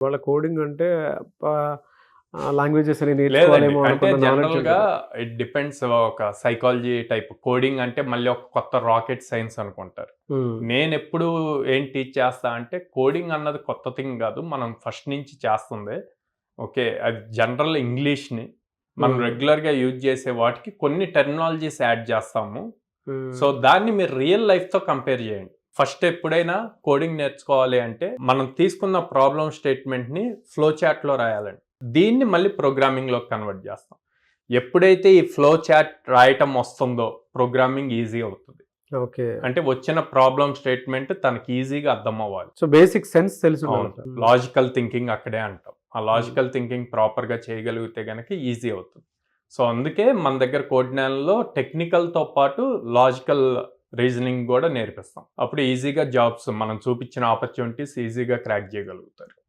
వాళ్ళ కోడింగ్ అంటే లాంగ్వేజెస్ అని లేదండి. నేర్చుకోవాలేమో అంటే అనుకున్న నాలెడ్జ్ జనరల్‌గా ఉంటుంది. ఇట్ డిపెండ్స్ ఒక సైకాలజీ టైప్. కోడింగ్ అంటే మళ్ళీ ఒక కొత్త రాకెట్ సైన్స్ అనుకుంటారు. నేనెప్పుడు ఏం టీచ్ చేస్తా అంటే కోడింగ్ అన్నది కొత్త థింగ్ గాదు. మనం ఫస్ట్ నుంచి చేస్తుందే. ఓకే. అది జనరల్ ఇంగ్లీష్‌ని మనం రెగ్యులర్‌గా యూజ్ చేసే వాటికి కొన్ని టెర్మినాలజీస్ యాడ్ చేస్తాము. సో, దాన్ని మీరు రియల్ లైఫ్‌తో కంపేర్ చేయండి. ఫస్ట్ ఎప్పుడైనా కోడింగ్ నేర్చుకోవాలి అంటే మనం తీసుకున్న ప్రాబ్లమ్ స్టేట్మెంట్‌ని ఫ్లో చార్ట్‌లో రాయాలండి. దీన్ని మళ్ళీ ప్రోగ్రామింగ్‌లోకి కన్వర్ట్ చేస్తాం. ఎప్పుడైతే ఈ ఫ్లో చార్ట్ రాయటం వస్తుందో ప్రోగ్రామింగ్ ఈజీ అవుతుంది. ఓకే. అంటే వచ్చిన ప్రాబ్లమ్ స్టేట్మెంట్ తనకి ఈజీగా అర్థం అవ్వాలి. సో, బేసిక్ సెన్స్ తెలిసి ఉండాలి. లాజికల్ థింకింగ్ అక్కడే అంటాం. ఆ లాజికల్ థింకింగ్ ప్రాపర్‌గా చేయగలిగితే గనక ఈజీ అవుతుంది. సో, అందుకే మన దగ్గర కోడినాలలో టెక్నికల్‌తో పాటు లాజికల్ రీజనింగ్ గూడా నేర్పిస్తాం. అప్పుడు ఈజీగా జాబ్స్ మనం చూపించిన ఆపర్చునిటీస్ ఈజీగా క్రాక్ చేయగలుగుతారు.